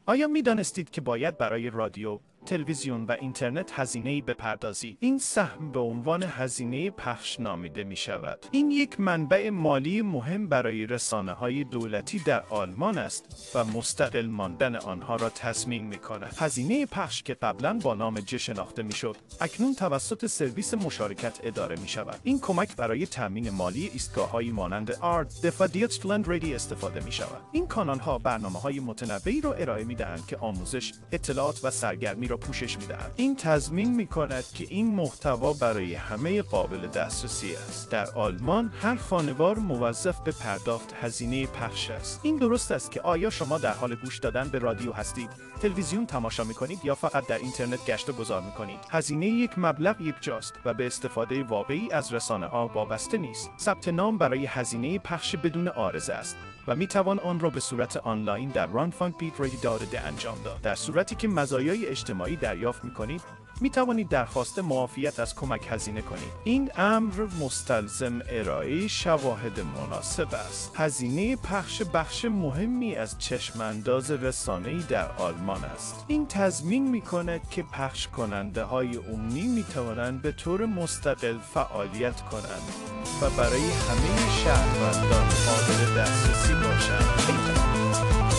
آیا می‌دانستید که باید برای رادیو، تلویزیون و اینترنت هزینه‌ای بپردازید؟ این سهم به عنوان هزینه پخش نامیده می‌شود. این یک منبع مالی مهم برای رسانه‌های دولتی در آلمان است و مستقل ماندن آنها را تضمین می‌کند. هزینه پخش که قبلاً با نام ج شناخته می‌شد، اکنون توسط سرویس مشارکت اداره می‌شود. این کمک برای تامین مالی ایستگاه‌هایی مانند آرد و دیوتلند رادیو استفاده می‌شود. این کانال‌ها برنامه‌های متنوعی را ارائه می‌دهند که آموزش، اطلاعات و سرگرمی را پوشش می‌دهند. این تضمین می‌کند که این محتوا برای همه قابل دسترسی است. در آلمان هر خانوار موظف به پرداخت هزینه پخش است. این درست است که آیا شما در حال گوش دادن به رادیو هستید، تلویزیون تماشا می‌کنید یا فقط در اینترنت گشت و گذار می‌کنید؟ هزینه یک مبلغ یکجاست و به استفاده واقعی از رسانه‌ها وابسته نیست. ثبت نام برای هزینه پخش بدون عارضه است و می‌توان آن را به صورت آنلاین در rundfunkbeat.de انجام داد. در صورتی که مزایای اجتماعی دریافت می‌کنید، می‌توانید درخواست معافیت از کمک هزینه کنید. این امر مستلزم ارائه شواهد مناسب است. هزینه پخش بخش مهمی از چشم‌انداز رسانه‌ای در آلمان است. این تضمین می‌کند که پخش کننده‌های عمومی می‌توانند به طور مستقل فعالیت کنند و برای همه شهروندان قابل دسترسی باشند.